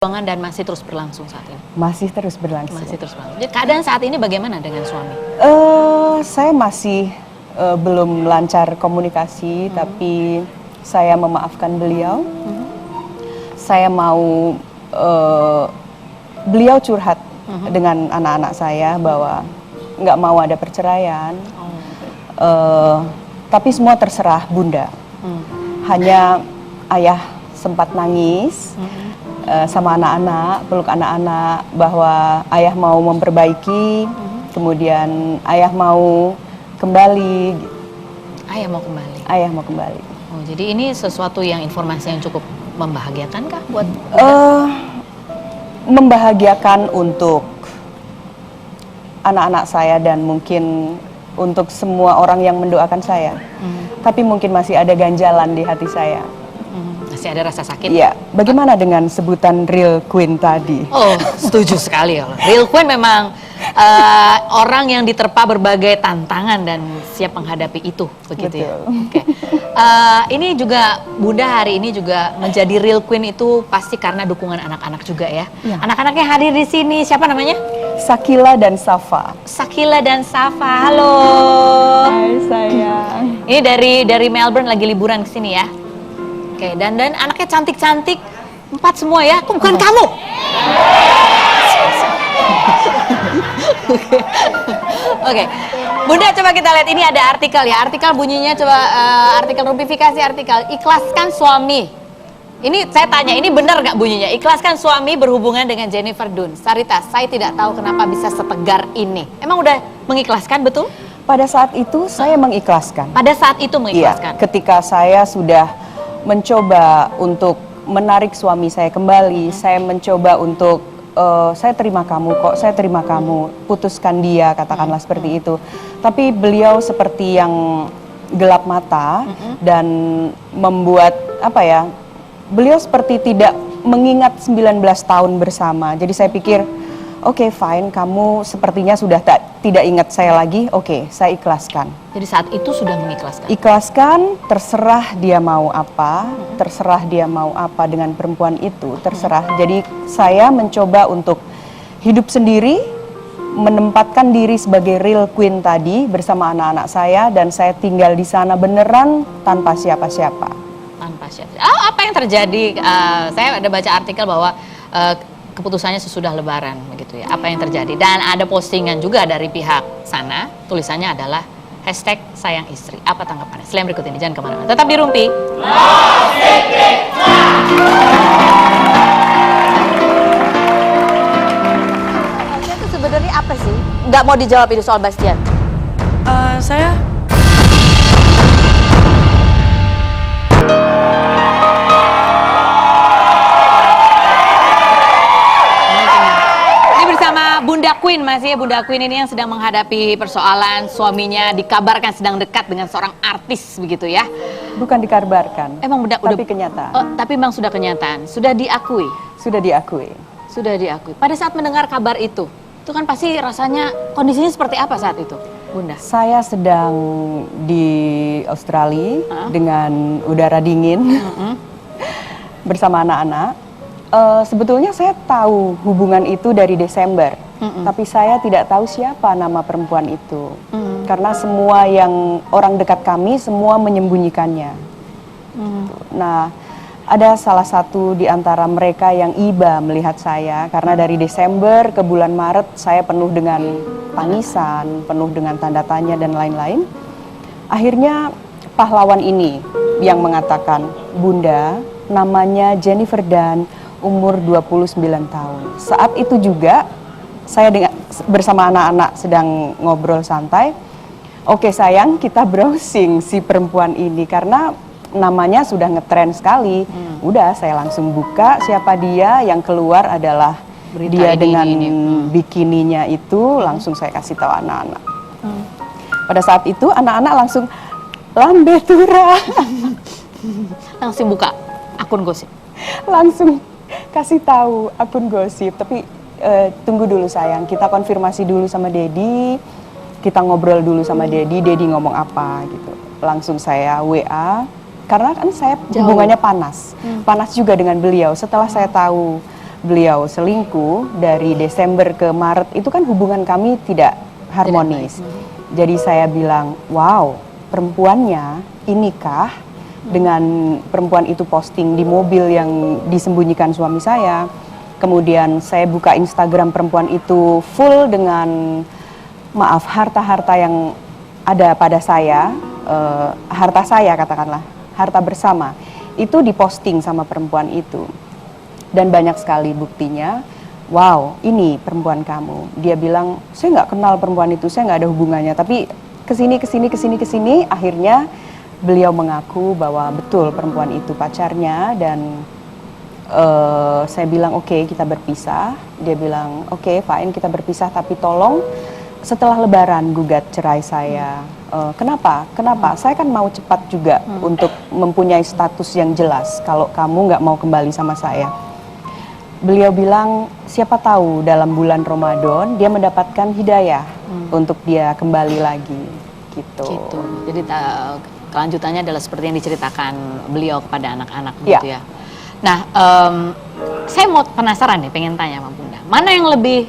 Perjuangan dan masih terus berlangsung saat ini? Masih terus berlangsung. Masih terus berlangsung. Jadi keadaan saat ini bagaimana dengan suami? Saya masih belum lancar komunikasi, tapi saya memaafkan beliau. Saya mau beliau curhat dengan anak-anak saya bahwa nggak mau ada perceraian. Tapi semua terserah Bunda. Hanya ayah sempat nangis. Sama anak-anak, peluk anak-anak bahwa ayah mau memperbaiki, kemudian ayah mau kembali. Ayah mau kembali? Ayah mau kembali. Oh, jadi ini sesuatu yang informasi yang cukup membahagiakan kah buat membahagiakan untuk anak-anak saya dan mungkin untuk semua orang yang mendoakan saya. Tapi mungkin masih ada ganjalan di hati saya. Masih ada rasa sakit? Iya. Bagaimana dengan sebutan real queen tadi? Oh, setuju sekali ya. Real queen memang orang yang diterpa berbagai tantangan dan siap menghadapi itu, begitu. Betul. Ya. Oke. Ini juga Bunda hari ini juga menjadi real queen itu pasti karena dukungan anak-anak juga ya. Anak-anaknya hadir di sini, siapa namanya? Sakila dan Safa. Sakila dan Safa, halo. Hai sayang. Ini dari Melbourne lagi liburan ke sini ya. Oke, dan anaknya cantik-cantik, 4 semua ya, kok bukan kamu? Oke, Bunda coba kita lihat, ini ada artikel ya, artikel bunyinya coba, artikel rumpifikasi artikel, ikhlaskan suami. Ini saya tanya, ini benar nggak bunyinya? Ikhlaskan suami berhubungan dengan Jennifer Dunn. Sarita, saya tidak tahu kenapa bisa setegar ini. Emang udah mengikhlaskan betul? Pada saat itu saya mengikhlaskan. Pada saat itu mengikhlaskan? Iya, ketika saya sudah mencoba untuk menarik suami saya kembali, saya mencoba untuk saya terima kamu kok, saya terima kamu, putuskan dia, katakanlah seperti itu. Tapi beliau seperti yang gelap mata dan membuat apa ya? Beliau seperti tidak mengingat 19 tahun bersama. Jadi saya pikir, oke, fine, kamu sepertinya sudah tidak ingat saya lagi, oke, saya ikhlaskan. Jadi saat itu sudah mengikhlaskan? Ikhlaskan, terserah dia mau apa, terserah dia mau apa dengan perempuan itu, terserah. Jadi saya mencoba untuk hidup sendiri, menempatkan diri sebagai real queen tadi bersama anak-anak saya, dan saya tinggal di sana beneran tanpa siapa-siapa. Tanpa siapa? Oh, apa yang terjadi? Saya ada baca artikel bahwa keputusannya sesudah Lebaran, begitu ya. Apa yang terjadi? Dan ada postingan juga dari pihak sana, tulisannya adalah #sayangistri. Apa tanggapannya? Selain berikut ini, jangan kemana-mana. Tetap di Rumpi. Itu sebenarnya apa sih? Nggak mau dijawab itu soal Bastian. Saya Bunda Queen masih ya, Bunda Queen ini yang sedang menghadapi persoalan suaminya dikabarkan sedang dekat dengan seorang artis begitu ya. Bukan dikabarkan, emang tapi kenyataan. Oh, tapi memang sudah kenyataan, sudah diakui. Sudah diakui. Sudah diakui. Pada saat mendengar kabar itu kan pasti rasanya kondisinya seperti apa saat itu, Bunda? Saya sedang di Australia dengan udara dingin bersama anak-anak. Sebetulnya saya tahu hubungan itu dari Desember, tapi saya tidak tahu siapa nama perempuan itu, karena semua yang orang dekat kami semua menyembunyikannya. Nah, ada salah satu di antara mereka yang iba melihat saya, karena dari Desember ke bulan Maret saya penuh dengan tangisan, penuh dengan tanda tanya dan lain-lain. Akhirnya pahlawan ini yang mengatakan, Bunda, namanya Jennifer Dunn, umur 29 tahun. Saat itu juga saya bersama anak-anak sedang ngobrol santai. Oke sayang, kita browsing si perempuan ini karena namanya sudah ngetren sekali. Udah, saya langsung buka siapa dia, yang keluar adalah berita dia dengan bikininya itu, langsung saya kasih tahu anak-anak. Pada saat itu anak-anak langsung lambe tura. Langsung buka akun gosip. Langsung kasih tahu akun gosip, tapi tunggu dulu sayang, kita konfirmasi dulu sama Dedi, kita ngobrol dulu sama Dedi ngomong apa gitu. Langsung saya WA, karena kan saya hubungannya panas juga dengan beliau. Setelah saya tahu beliau selingkuh dari Desember ke Maret, itu kan hubungan kami tidak harmonis. Jadi saya bilang, wow, perempuannya inikah dengan perempuan itu posting di mobil yang disembunyikan suami saya. Kemudian saya buka Instagram perempuan itu full dengan, maaf, harta-harta yang ada pada saya, harta saya katakanlah, harta bersama, itu diposting sama perempuan itu. Dan banyak sekali buktinya, wow, ini perempuan kamu. Dia bilang, saya nggak kenal perempuan itu, saya nggak ada hubungannya, tapi kesini, akhirnya beliau mengaku bahwa betul perempuan itu pacarnya. Dan saya bilang, oke, kita berpisah. Dia bilang, oke, fine, kita berpisah, tapi tolong setelah Lebaran gugat cerai saya. Kenapa? Saya kan mau cepat juga untuk mempunyai status yang jelas kalau kamu nggak mau kembali sama saya. Beliau bilang, siapa tahu dalam bulan Ramadan dia mendapatkan hidayah untuk dia kembali lagi, gitu. Jadi kelanjutannya adalah seperti yang diceritakan beliau kepada anak-anak, gitu ya. Nah, saya mau penasaran nih, pengen tanya sama Bunda, mana yang lebih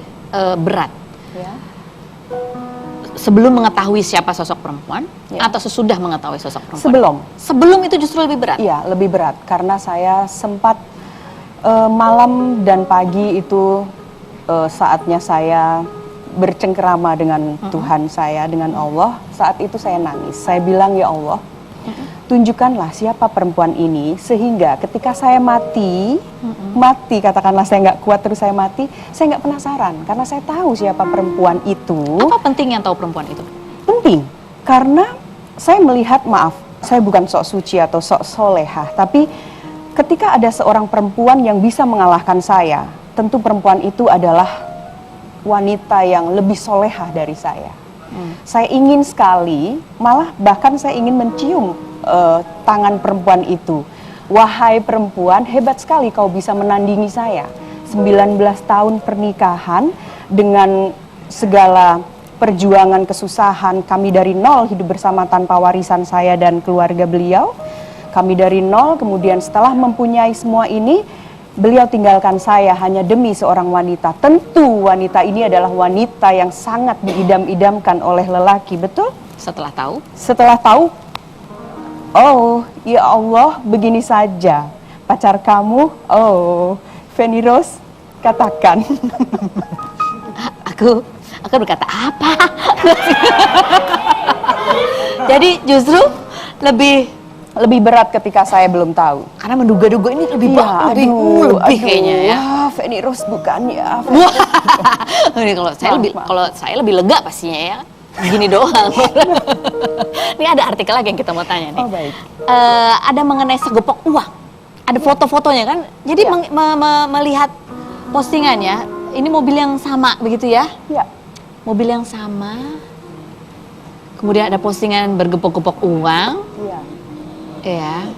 berat? Ya. Sebelum mengetahui siapa sosok perempuan, atau sesudah mengetahui sosok perempuan? Sebelum itu justru lebih berat? Iya, lebih berat, karena saya sempat malam dan pagi itu saatnya saya bercengkerama dengan Tuhan saya, dengan Allah. Saat itu saya nangis, saya bilang, ya Allah, tunjukkanlah siapa perempuan ini, sehingga ketika saya mati, katakanlah saya nggak kuat terus saya mati, saya nggak penasaran, karena saya tahu siapa perempuan itu. Apa pentingnya tahu perempuan itu? Penting, karena saya melihat, maaf, saya bukan sok suci atau sok solehah, tapi ketika ada seorang perempuan yang bisa mengalahkan saya, tentu perempuan itu adalah wanita yang lebih solehah dari saya. Saya ingin sekali, malah bahkan saya ingin mencium tangan perempuan itu. Wahai perempuan, hebat sekali kau bisa menandingi saya. 19 tahun pernikahan dengan segala perjuangan, kesusahan, kami dari nol hidup bersama tanpa warisan saya dan keluarga beliau. Kami dari nol, kemudian setelah mempunyai semua ini, beliau tinggalkan saya hanya demi seorang wanita. Tentu wanita ini adalah wanita yang sangat diidam-idamkan oleh lelaki, betul? Setelah tahu? Setelah tahu, oh ya Allah, begini saja pacar kamu. Oh, Feni Rose, katakan. Aku berkata apa? Jadi justru lebih berat ketika saya belum tahu. Karena menduga-duga ini lebih kayaknya ya. Wah, Feni Rose bukan ya. Ini kalau saya lebih lega pastinya ya. Gini doang. Ini ada artikel lagi yang kita mau tanya nih. Oh, baik. Ada mengenai segepok uang. Ada foto-fotonya kan. Jadi melihat postingannya, ini mobil yang sama begitu ya? Iya. Mobil yang sama. Kemudian ada postingan bergepok-gepok uang. Iya. Ya,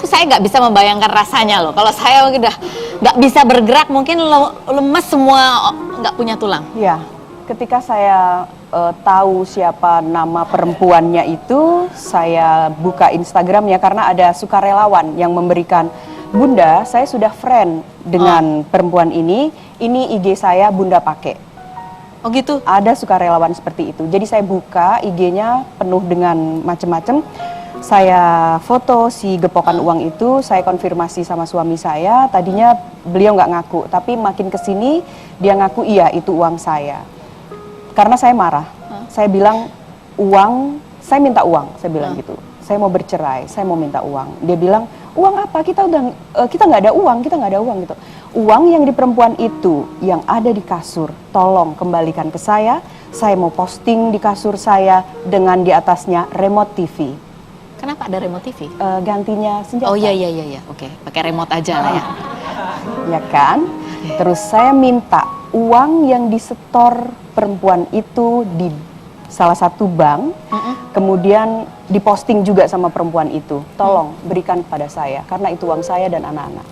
saya nggak bisa membayangkan rasanya loh. Kalau saya udah nggak bisa bergerak, mungkin lemes semua, nggak punya tulang. Ya, ketika saya tahu siapa nama perempuannya itu, saya buka Instagramnya karena ada sukarelawan yang memberikan, Bunda, saya sudah friend dengan perempuan ini IG saya Bunda pakai. Oh gitu? Ada sukarelawan seperti itu. Jadi saya buka IG-nya penuh dengan macam-macam. Saya foto si gepokan uang itu, saya konfirmasi sama suami saya. Tadinya beliau nggak ngaku, tapi makin kesini dia ngaku iya itu uang saya. Karena saya marah, saya bilang uang, saya minta uang, saya bilang gitu. Saya mau bercerai, saya mau minta uang. Dia bilang uang apa? Kita nggak ada uang gitu. Uang yang di perempuan itu yang ada di kasur, tolong kembalikan ke saya. Saya mau posting di kasur saya dengan di atasnya remote TV. Kenapa ada remote TV? Gantinya senjata. Oh iya, oke, pakai remote aja lah ya. Ya kan? Terus saya minta uang yang disetor perempuan itu di salah satu bank, kemudian diposting juga sama perempuan itu. Tolong berikan kepada saya, karena itu uang saya dan anak-anak.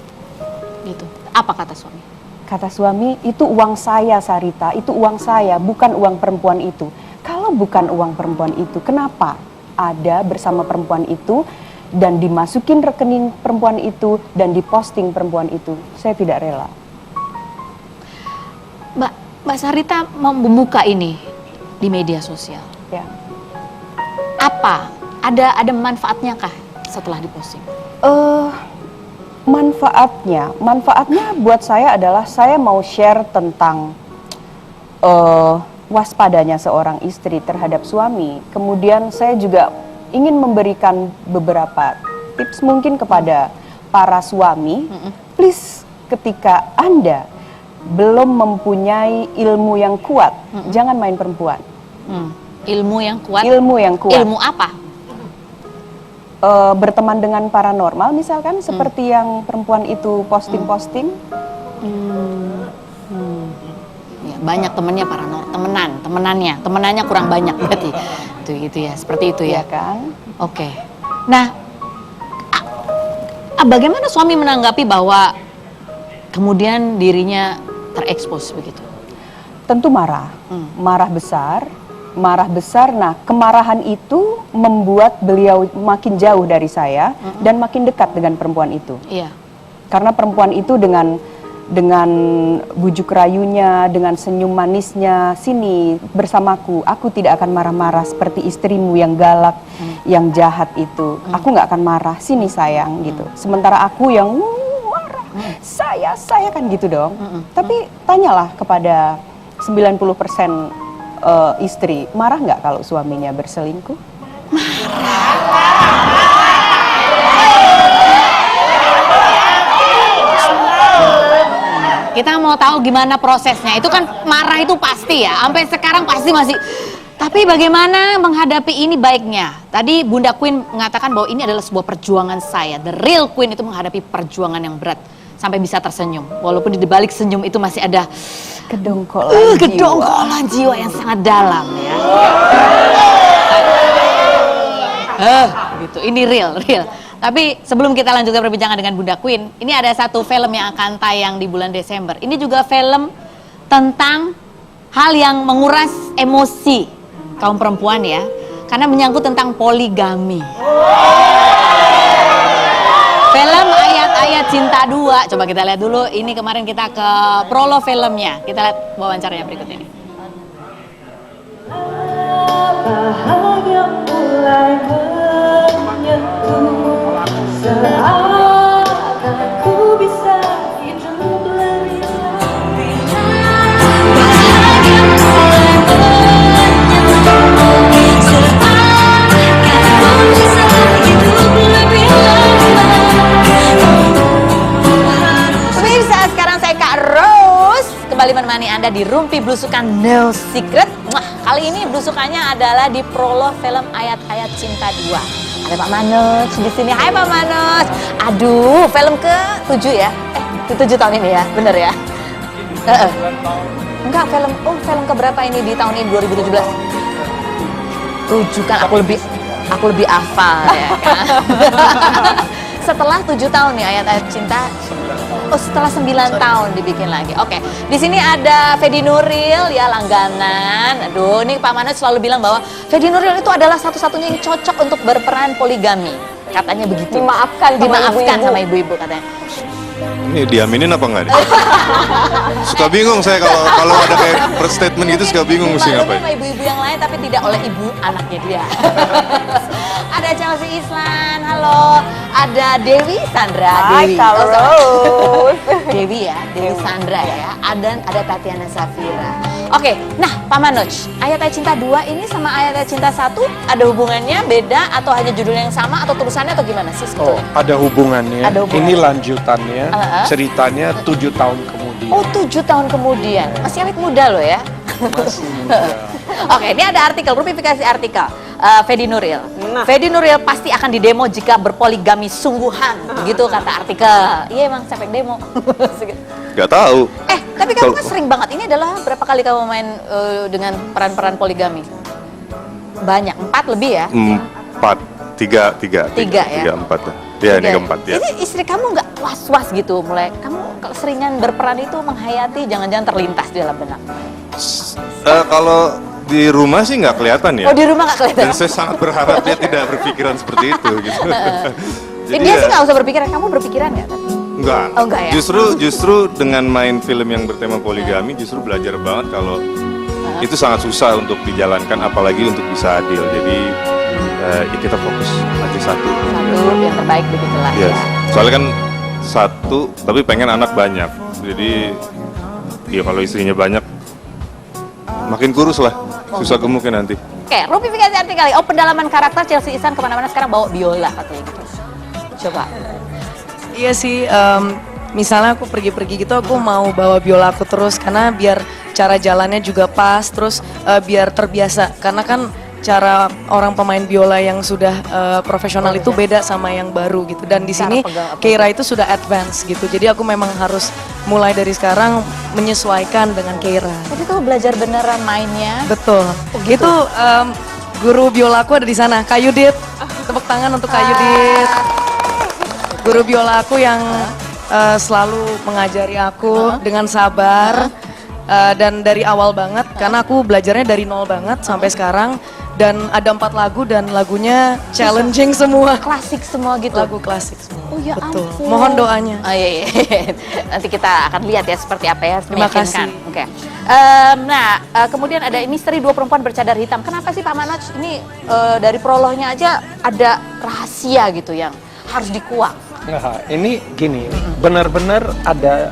Gitu. Apa kata suami? Kata suami, itu uang saya Sarita, itu uang saya, bukan uang perempuan itu. Kalau bukan uang perempuan itu, kenapa ada bersama perempuan itu dan dimasukin rekening perempuan itu dan diposting perempuan itu. Saya tidak rela. Mbak Sarita mau membuka ini di media sosial. Ya. Apa? Ada manfaatnya kah setelah diposting? Manfaatnya buat saya adalah saya mau share tentang waspadanya seorang istri terhadap suami. Kemudian saya juga ingin memberikan beberapa tips mungkin kepada para suami. Please, ketika Anda belum mempunyai ilmu yang kuat, jangan main perempuan. Ilmu yang kuat? Ilmu yang kuat. Ilmu apa? Berteman dengan paranormal misalkan, seperti yang perempuan itu posting-posting. Ya, banyak temennya temenannya kurang banyak berarti. Itu gitu ya, seperti itu ya. Iya kan? Oke. Nah, bagaimana suami menanggapi bahwa kemudian dirinya terekspos begitu? Tentu marah. Marah besar. Nah, kemarahan itu membuat beliau makin jauh dari saya dan makin dekat dengan perempuan itu. Iya. Karena perempuan itu dengan bujuk rayunya, dengan senyum manisnya, sini bersamaku, aku tidak akan marah-marah seperti istrimu yang galak, yang jahat itu. Aku nggak akan marah, sini sayang gitu. Sementara aku yang marah, saya kan gitu dong. Tapi tanyalah kepada 90% istri, marah nggak kalau suaminya berselingkuh? Kita mau tahu gimana prosesnya. Itu kan marah itu pasti ya. Sampai sekarang pasti masih. Tapi bagaimana menghadapi ini baiknya? Tadi Bunda Queen mengatakan bahwa ini adalah sebuah perjuangan saya. The real Queen itu menghadapi perjuangan yang berat sampai bisa tersenyum. Walaupun di balik senyum itu masih ada kedongkolan jiwa yang sangat dalam ya. Gitu. Ini real. Tapi sebelum kita lanjutkan perbincangan dengan Bunda Queen, ini ada satu film yang akan tayang di bulan Desember. Ini juga film tentang hal yang menguras emosi kaum perempuan ya, karena menyangkut tentang poligami. Film Ayat-Ayat Cinta 2. Coba kita lihat dulu, ini kemarin kita ke prolog filmnya. Kita lihat wawancaranya berikut ini. Bahagia mulai menyentuh, seakan ku bisa hidup lebih lama. Bahagia mulai menyentuh, seakan ku bisa hidup lebih lama. Pemirsa, sekarang saya Kak Rose kembali menemani Anda di Rumpi Blusukan No Secret. Wah, kali ini blusukannya adalah di prolog film Ayat-Ayat Cinta 2. Ada Pak Manoj di sini. Hai Pak Manoj. Aduh, film ke-7 ya? Ke-7 tahun ini ya? Bener ya? Enggak, film keberapa ini di tahun ini 2017? 7 kan, aku lebih hafal ya kan? Setelah 7 tahun nih Ayat-Ayat Cinta. Oh, setelah 9 tahun dibikin lagi. Oke. Di sini ada Fedi Nuril ya, langganan. Aduh, ini Pak Manoj selalu bilang bahwa Fedi Nuril itu adalah satu-satunya yang cocok untuk berperan poligami. Katanya begitu. Dimaafkan sama ibu-ibu katanya. Ini diaminin apa enggak nih? Suka bingung saya kalau ada kayak statement gitu, suka bingung mesti ngapain. Sama ibu-ibu yang lain tapi tidak oleh ibu anaknya dia. Ada Chelsea Islan, halo. Ada Dewi Sandra. Hai, Kak Rose. Dewi ya, Dewi Sandra ya. Ada Tatiana Safira. Oke, nah Pak Manoj, Ayat-Ayat Cinta 2 ini sama Ayat-Ayat Cinta 1 ada hubungannya beda atau hanya judulnya yang sama atau terusannya atau gimana sih Oh, sebetulnya? ada hubungannya. Ada hubungannya. Ini lanjutannya. Uh-huh. Ceritanya 7 tahun kemudian. Oh, 7 tahun kemudian. Masih awet muda loh ya. Masih muda. Oke, ini ada artikel, rupifikasi artikel. Fedi Nuril. Fedi Nuril pasti akan didemo jika berpoligami sungguhan. Begitu kata artikel. Iya emang siapa yang demo? Gak tahu. Tapi kamu kan sering banget. Ini adalah berapa kali kamu main dengan peran-peran poligami? Banyak, 4 lebih ya? 3 ya? 4. Ya, ini keempat ya. Jadi istri kamu nggak was-was gitu mulai? Kamu keseringan berperan itu menghayati jangan-jangan terlintas di dalam benak? Kalau di rumah sih nggak kelihatan ya. Oh, di rumah nggak kelihatan. Dan saya sangat berharap dia tidak berpikiran seperti itu gitu. Jadi Dia ya, sih nggak usah berpikiran, kamu berpikiran nggak? enggak. Oh, enggak ya? Justru dengan main film yang bertema poligami justru belajar banget kalau itu sangat susah untuk dijalankan, apalagi untuk bisa adil. Jadi ya kita fokus aja satu. Satu yang terbaik begitulah Yes. ya. Soalnya kan satu, tapi pengen anak banyak. Jadi ya kalau istrinya banyak, makin kurus lah, susah gemuknya nanti. Oke, rupifikasi artikel. Oh, pendalaman karakter Chelsea Islan kemana-mana sekarang bawa biola katanya gitu. Coba. Iya sih, misalnya aku pergi-pergi gitu aku mau bawa biola aku terus karena biar cara jalannya juga pas, terus biar terbiasa karena kan cara orang pemain biola yang sudah profesional itu beda sama yang baru gitu, dan di sini Keira itu sudah advance gitu, jadi aku memang harus mulai dari sekarang menyesuaikan dengan Keira. Jadi tuh belajar beneran mainnya. Betul. gitu? Itu guru biola aku ada di sana, Kak Yudit. Tepuk tangan untuk Kak Yudit. Guru biola aku yang selalu mengajari aku dengan sabar dan dari awal banget karena aku belajarnya dari nol banget sampai sekarang, dan ada 4 lagu dan lagunya challenging semua. Klasik semua gitu. Lagu klasik semua. Oh ya Betul. ampun. Mohon doanya. Oh iya, iya. Nanti kita akan lihat ya seperti apa ya. Terima meyakinkan. kasih. Oke. Kemudian ada misteri 2 perempuan bercadar hitam. Kenapa sih Pak Manoj ini dari prolognya aja ada rahasia gitu yang harus dikuak? Nah, ini gini, benar-benar ada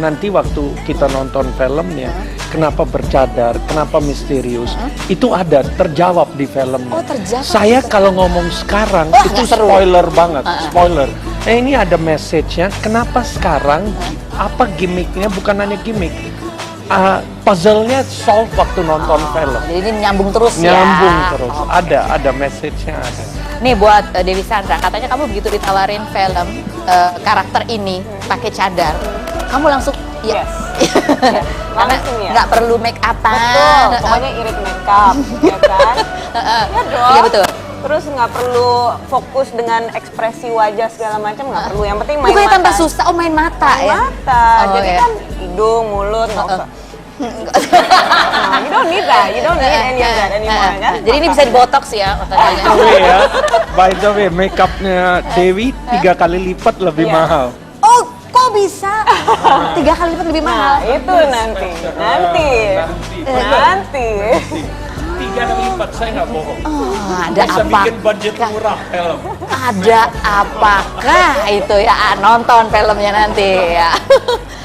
nanti waktu kita nonton filmnya, kenapa bercadar, kenapa misterius, itu ada terjawab di filmnya. Oh, terjawab. Saya kalau ngomong sekarang Wah, itu nggak seru. spoiler banget, spoiler. Ini ada message-nya, kenapa sekarang, apa gimmicknya, bukan hanya gimmick. Puzzle-nya solve waktu nonton film. Jadi ini nyambung terus ya. Nyambung terus, Oh. ada message-nya ada. Nih buat Dewi Sandra, katanya kamu begitu ditawarin film karakter ini pakai cadar, kamu langsung ya. Karena Langsung ya? nggak perlu make upan. Betul, pokoknya irit makeup, ya kan? Ya dong. Iya betul. Terus nggak perlu fokus dengan ekspresi wajah segala macam, nggak perlu. Yang penting main Bukannya mata. tambah susah, oh main mata Main ya. mata. Oh, Jadi iya. kan hidung, mulut, nggak usah. Nah, you don't need that. You don't need any of that anymore, kan? Jadi ini bisa dibotox ya otaknya. Ya, by the way, makeupnya Dewi 3 kali lipat lebih Iya. mahal. Oh, kok bisa? 3 kali lipat lebih mahal. Nah, itu nanti. 3 kali lipat, saya nggak bohong. Oh, ada Bisa apa? bikin budget murah film. Ada apakah itu ya? Nonton filmnya nanti ya.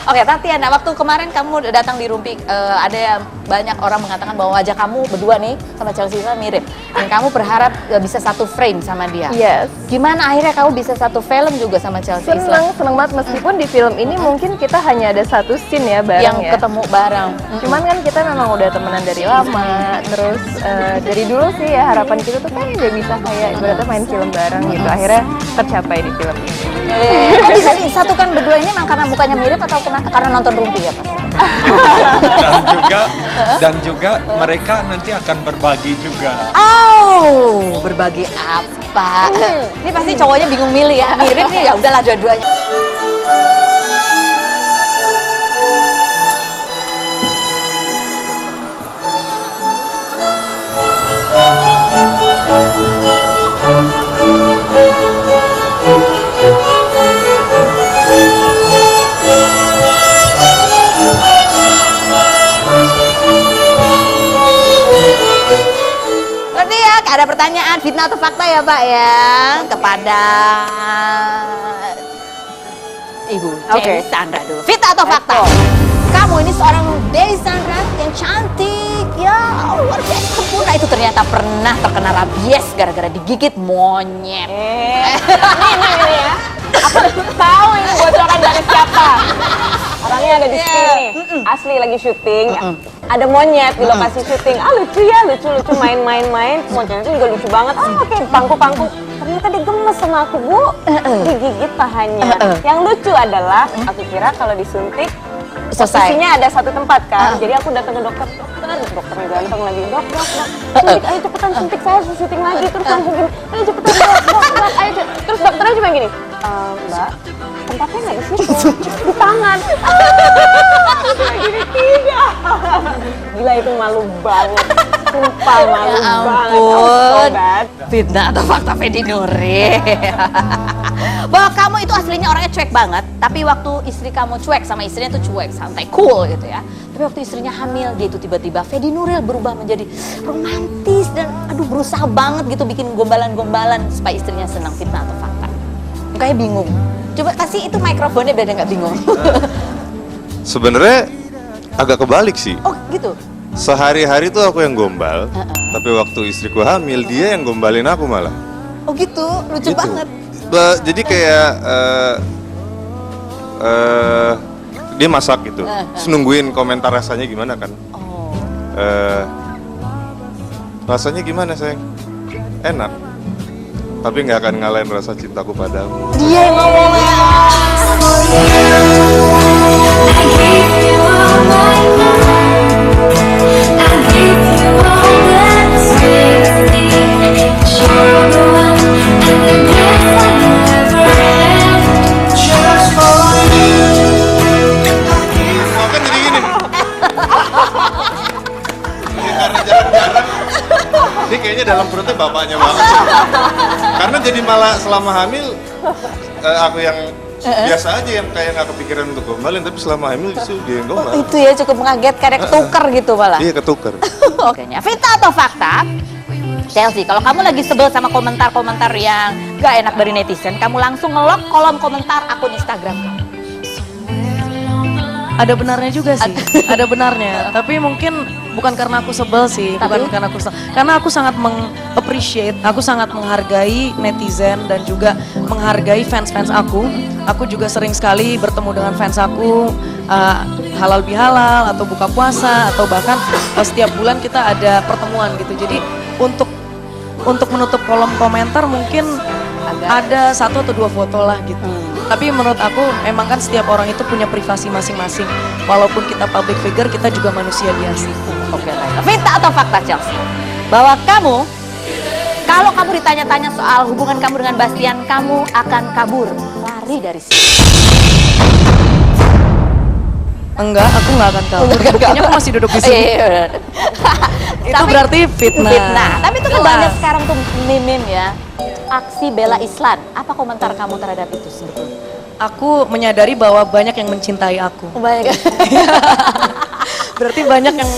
Oke, Tatiana, waktu kemarin kamu datang di Rumpi, ada yang banyak orang mengatakan bahwa wajah kamu berdua nih sama Chelsea Islan mirip. Dan kamu berharap bisa satu frame sama dia. Yes. Gimana akhirnya kamu bisa satu film juga sama Chelsea Islan? Seneng banget meskipun di film ini mungkin kita hanya ada satu scene ya bareng Yang ya. ketemu bareng. Cuman kan kita memang udah temenan dari lama, terus dari dulu sih ya harapan kita tuh kan udah bisa kayak ibaratnya main film bareng gitu. Akhirnya tercapai di film ini. Kok bisa disatukan berdua ini memang karena mukanya mirip atau karena nonton Rumpi ya Pak? dan juga mereka nanti akan berbagi juga. Oh, berbagi apa? Ini pasti cowoknya bingung milih ya. Mirip nih ya udahlah dua-duanya. Berarti ya ada pertanyaan fitnah atau fakta ya Pak ya kepada Ibu Dewi Sandra dulu. Fitnah atau fakta? Kamu ini seorang Dewi Sandra yang cantik ya luar biasa sempurna, itu ternyata pernah terkena rabies gara-gara digigit monyet. Ini ya. Aku tahu ini bocoran dari siapa. Orangnya ada di sini nih. Asli lagi syuting. Ada monyet di lokasi syuting. Lucu ya, lucu main-main. Monyetnya juga lucu banget. Oke, pangku-pangku. Ternyata dia gemes sama aku, Bu. Digigit pahanya. Yang lucu adalah aku kira kalau disuntik Selesai. posisinya ada satu tempat kan. Jadi aku datang ke dokter. Dokternya ganteng lagi. Dok. Suntik, ayo cepetan suntik, saya harus syuting lagi. Terus langsung gini, ayo cepetan dok, ayo cepetan. Terus dokternya cuma gini, Mbak, tempatnya nggak di situ, di tangan. Terus dia gini, tidak. Gila itu malu banget. Sumpah malu Ya banget. ampun. So bad. Fitnah atau fakta Fedi Nuril? Bahwa kamu itu aslinya orangnya cuek banget, tapi waktu istri kamu cuek sama istrinya tuh cuek, santai, cool gitu ya. Tapi waktu istrinya hamil, dia itu tiba-tiba Fedi Nuril berubah menjadi romantis dan aduh berusaha banget gitu bikin gombalan-gombalan supaya istrinya senang. Fitnah atau fakta? Mukanya bingung. Coba kasih itu mikrofonnya biar dia nggak bingung. Sebenarnya agak kebalik sih. Oh gitu? Sehari-hari tuh aku yang gombal, tapi waktu istriku hamil dia yang gombalin aku malah. Oh gitu? Lucu Gitu. banget. Jadi kayak dia masak gitu, terus nungguin komentar rasanya gimana kan? Oh. Rasanya gimana sayang? Enak, tapi nggak akan ngalahin rasa cintaku padamu. Dia yang ngomongnya. Oh kan jadi gini. Karena jarang-jarang, ini kayaknya dalam perutnya bapaknya banget. Karena jadi malah selama hamil, aku yang biasa aja yang kayak nggak kepikiran untuk gombalin, tapi selama hamil justru dia yang gombal. Itu ya cukup mengagetkan, ya ketuker gitu malah. Iya ketuker. Oke, fitnah atau fakta? Chelsea, kalau kamu lagi sebel sama komentar-komentar yang gak enak dari netizen, kamu langsung nge-lock kolom komentar akun Instagram kamu. Ada benarnya juga sih, ada benarnya. Tapi mungkin bukan karena aku sebel sih, bukan karena aku sebel. Karena aku sangat meng-appreciate, aku sangat menghargai netizen dan juga menghargai fans-fans aku. Aku juga sering sekali bertemu dengan fans aku, halal bihalal atau buka puasa atau bahkan setiap bulan kita ada pertemuan gitu. Jadi untuk menutup kolom komentar mungkin ada 1 atau 2 foto lah gitu. Tapi menurut aku emang kan setiap orang itu punya privasi masing-masing. Walaupun kita public figure, kita juga manusia biasa. Oke, baik. Fitnah atau fakta Chelsea? Bahwa kamu, kalau kamu ditanya-tanya soal hubungan kamu dengan Bastian, kamu akan kabur, lari dari sini. Enggak, aku nggak akan kabur. Buktinya aku masih duduk di sini. Iya, benar. Itu berarti fitnah. Fitnah. Tapi itu kan Jelas. banyak sekarang tuh meme ya. Aksi bela Islam. Apa komentar kamu terhadap itu sebetulnya? Aku menyadari bahwa banyak yang mencintai aku. Banyak. Berarti banyak yang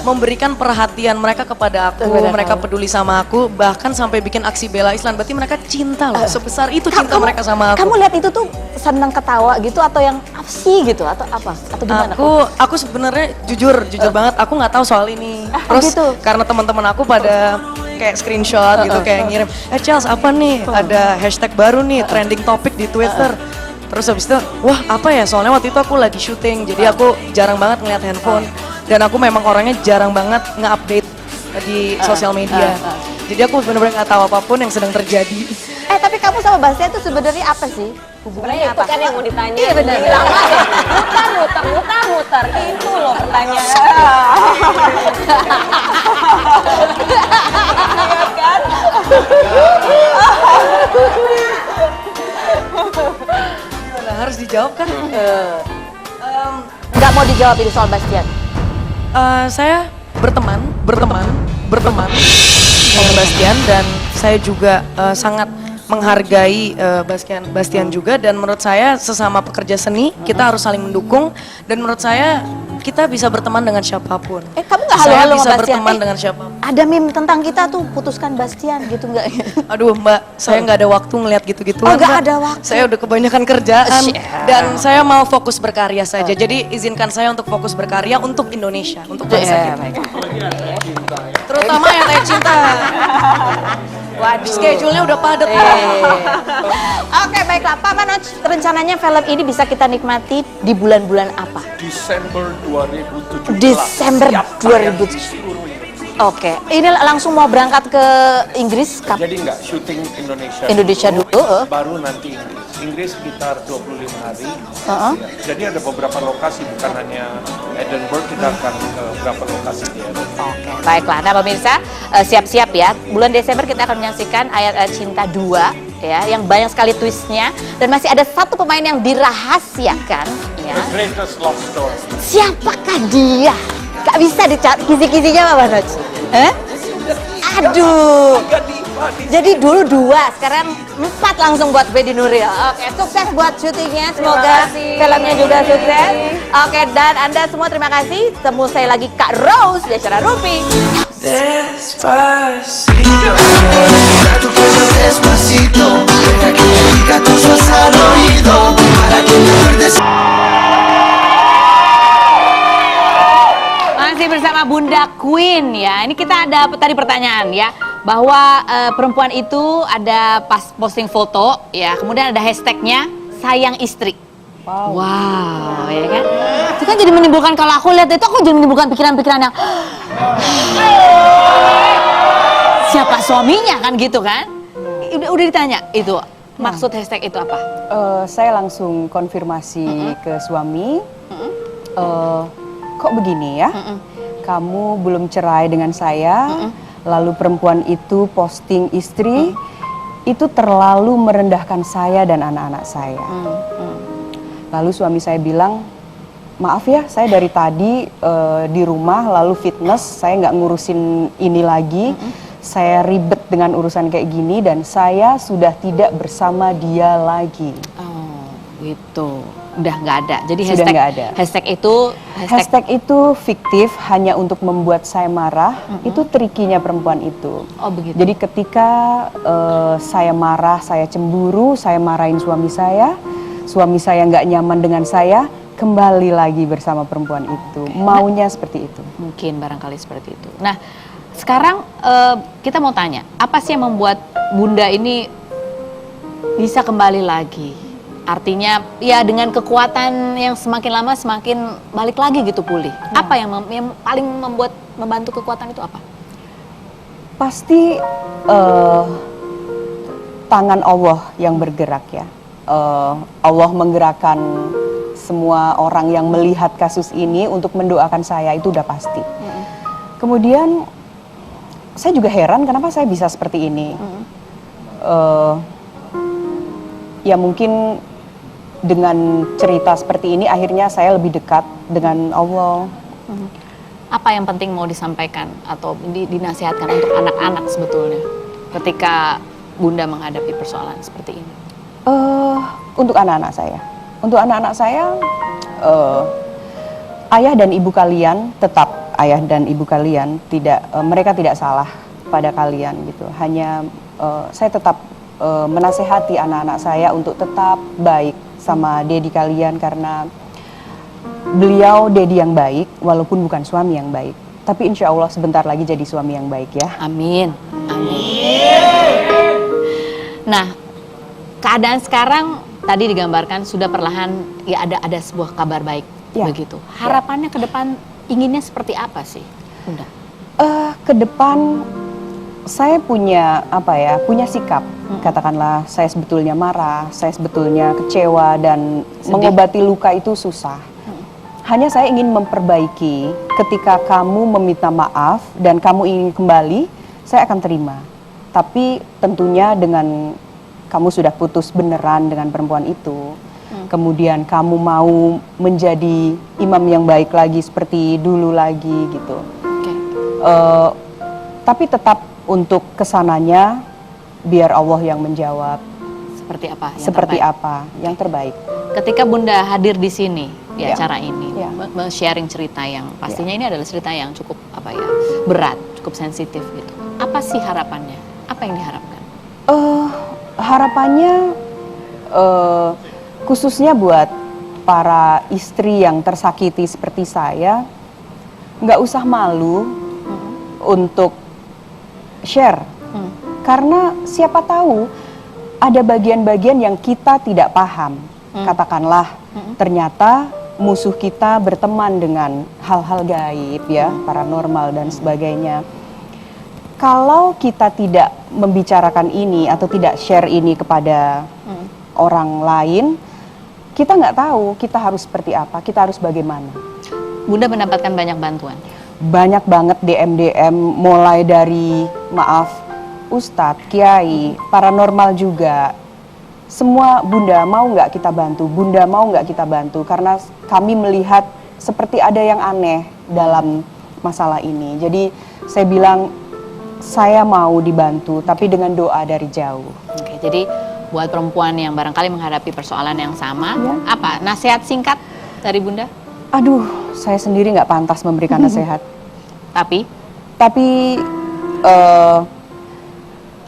memberikan perhatian mereka kepada aku, Kepada mereka kamu. peduli sama aku, bahkan sampai bikin aksi bela Islam. Berarti mereka cinta loh, sebesar itu cinta mereka sama aku. Kamu lihat itu tuh senang ketawa gitu atau yang apa sih gitu atau apa? Atau gimana? Aku sebenarnya jujur banget, aku nggak tahu soal ini. Terus gitu? karena teman-teman aku pada kayak screenshot gitu, kayak ngirim, Charles apa nih? Ada hashtag baru nih, trending topic di Twitter. Terus habis itu, wah apa ya? Soalnya waktu itu aku lagi syuting, jadi aku jarang banget ngeliat handphone. Dan aku memang orangnya jarang banget nge-update di sosial media. Jadi aku benar-benar nggak tahu apapun yang sedang terjadi. Tapi kamu sama Bastian itu sebenarnya apa sih? Hubungannya Itu apa? kan yang mau ditanya. Iya benar. Bilang mutar-mutar. Itu loh pertanyaan. Lihat kan? Gimana, harus dijawab kan? Nggak mau dijawab itu soal Bastian. Saya berteman dengan Bastian dan saya juga sangat menghargai Bastian juga, dan menurut saya sesama pekerja seni kita harus saling mendukung, dan menurut saya kita bisa berteman dengan siapapun. Kamu nggak Saya halo-halo bisa sama Bastian? berteman dengan siapapun. Ada meme tentang kita tuh, putuskan Bastian gitu nggak? Aduh Mbak, saya nggak ada waktu ngeliat gitu-gituan. Oh, nggak Mbak. ada waktu. Saya udah kebanyakan kerjaan Shit. dan saya mau fokus berkarya saja. Jadi izinkan saya untuk fokus berkarya untuk Indonesia, untuk bangsa kita. Terutama yang kayak cinta. Waduh. Schedule-nya udah padat. Oke, baiklah. Pak Manoj, rencananya film ini bisa kita nikmati di bulan-bulan apa? Desember 2017. Desember Siap 2017. Oke, ini langsung mau berangkat ke Inggris kapan? Jadi enggak syuting Indonesia. Indonesia dulu, Baru nanti Inggris. Inggris sekitar 25 hari. Heeh. Ya, jadi ada beberapa lokasi, bukan hanya Edinburgh, kita akan ke beberapa lokasi di Eropa. Oke, baiklah. Nah, pemirsa, siap-siap ya. Bulan Desember kita akan menyaksikan Ayat Cinta 2 ya, yang banyak sekali twistnya, dan masih ada satu pemain yang dirahasiakan ya. The Greatest Love Story. Siapakah dia? Gak bisa dicari kisi-kisinya Pak Manoj. Aduh. Jadi dulu 2, sekarang 4 langsung buat Fedi Nuril. Oke, sukses buat syutingnya. Semoga filmnya juga sukses. Oke, dan Anda semua terima kasih. Temu saya lagi Kak Rose di acara Rumpi. Despacito, tu cuello despacito, deja que le diga tus ojos al oído, para que me acuerdes. Masih bersama Bunda Queen ya. Ini kita ada tadi pertanyaan ya, bahwa perempuan itu ada pas posting foto ya, kemudian ada hashtagnya sayang istri. Wow, ya kan? Itu kan jadi menimbulkan, kalau aku lihat itu aku jadi menimbulkan pikiran-pikiran yang siapa suaminya kan gitu kan? Udah ditanya itu maksud hashtag itu apa? Saya langsung konfirmasi ke suami. Kok begini ya? Kamu belum cerai dengan saya, lalu perempuan itu posting istri, itu terlalu merendahkan saya dan anak-anak saya. Lalu suami saya bilang, maaf ya, saya dari tadi di rumah lalu fitness, saya nggak ngurusin ini lagi. Saya ribet dengan urusan kayak gini dan saya sudah tidak bersama dia lagi. Oh, gitu. Udah nggak ada. Jadi Sudah nggak ada. hashtag itu fiktif, hanya untuk membuat saya marah. Itu trikinya perempuan itu. Oh, begitu. Jadi ketika saya marah, saya cemburu, saya marahin suami saya nggak nyaman dengan saya, kembali lagi bersama perempuan itu. Maunya seperti itu. Mungkin barangkali seperti itu. Nah, sekarang kita mau tanya, apa sih yang membuat Bunda ini bisa kembali lagi? Artinya ya dengan kekuatan yang semakin lama semakin balik lagi gitu pulih. Apa yang paling membantu kekuatan itu apa? Pasti tangan Allah yang bergerak ya. Allah menggerakkan semua orang yang melihat kasus ini untuk mendoakan saya, itu udah pasti. Kemudian saya juga heran kenapa saya bisa seperti ini. Ya mungkin dengan cerita seperti ini akhirnya saya lebih dekat dengan Allah. Apa yang penting mau disampaikan atau dinasihatkan untuk anak-anak sebetulnya ketika Bunda menghadapi persoalan seperti ini? Untuk anak-anak saya, ayah dan ibu kalian, tetap ayah dan ibu kalian mereka tidak salah pada kalian gitu. Hanya saya tetap menasehati anak-anak saya untuk tetap baik sama dedi kalian, karena beliau dedi yang baik walaupun bukan suami yang baik. Tapi insya Allah sebentar lagi jadi suami yang baik ya. Amin. Nah, keadaan sekarang tadi digambarkan sudah perlahan ya ada sebuah kabar baik begitu. Harapannya ke depan inginnya seperti apa sih, Bunda? Ke depan saya punya sikap. Katakanlah saya sebetulnya marah, saya sebetulnya kecewa dan mengobati luka itu susah. Hanya saya ingin memperbaiki. Ketika kamu meminta maaf dan kamu ingin kembali, saya akan terima. Tapi tentunya dengan kamu sudah putus beneran dengan perempuan itu, kemudian kamu mau menjadi imam yang baik lagi seperti dulu lagi gitu. Tapi tetap untuk kesananya biar Allah yang menjawab. Seperti apa yang terbaik. Ketika Bunda hadir di sini di acara ini, sharing cerita yang pastinya ini adalah cerita yang cukup berat, cukup sensitif gitu. Apa sih harapannya? Apa yang diharapkan? Harapannya khususnya buat para istri yang tersakiti seperti saya, nggak usah malu untuk share. Karena siapa tahu ada bagian-bagian yang kita tidak paham. Katakanlah ternyata musuh kita berteman dengan hal-hal gaib ya, paranormal dan sebagainya. Kalau kita tidak membicarakan ini atau tidak share ini kepada orang lain, kita nggak tahu kita harus seperti apa, kita harus bagaimana. Bunda mendapatkan banyak bantuan? Banyak banget DM, mulai dari Ustadz, Kiai, paranormal juga. Semua Bunda mau nggak kita bantu, Bunda mau nggak kita bantu, karena kami melihat seperti ada yang aneh dalam masalah ini. Jadi Saya bilang, saya mau dibantu, tapi dengan doa dari jauh. Oke, jadi buat perempuan yang barangkali menghadapi persoalan yang sama, Ya. apa nasihat singkat dari Bunda? Aduh, saya sendiri nggak pantas memberikan nasihat. Tapi Tapi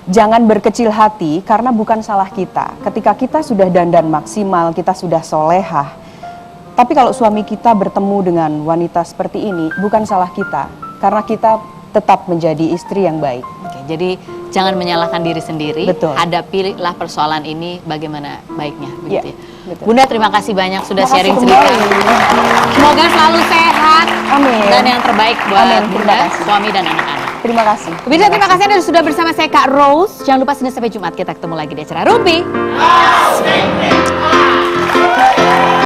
jangan berkecil hati karena bukan salah kita. Ketika kita sudah dandan maksimal, kita sudah solehah. Tapi kalau suami kita bertemu dengan wanita seperti ini, bukan salah kita. Karena kita tetap menjadi istri yang baik. oke, jadi jangan menyalahkan diri sendiri. Betul. Hadapilah persoalan ini bagaimana baiknya, begitu Iya, ya. betul. Bunda terima kasih banyak sudah Terima kasih sharing kembali. cerita. Semoga selalu sehat Amin. dan yang terbaik buat Amin, Bunda, terima kasih. suami dan anak-anak. Terima kasih. Pemirsa, terima kasih Anda sudah bersama saya Kak Rose. Jangan lupa Senin sampai Jumat kita ketemu lagi di acara Rumpi.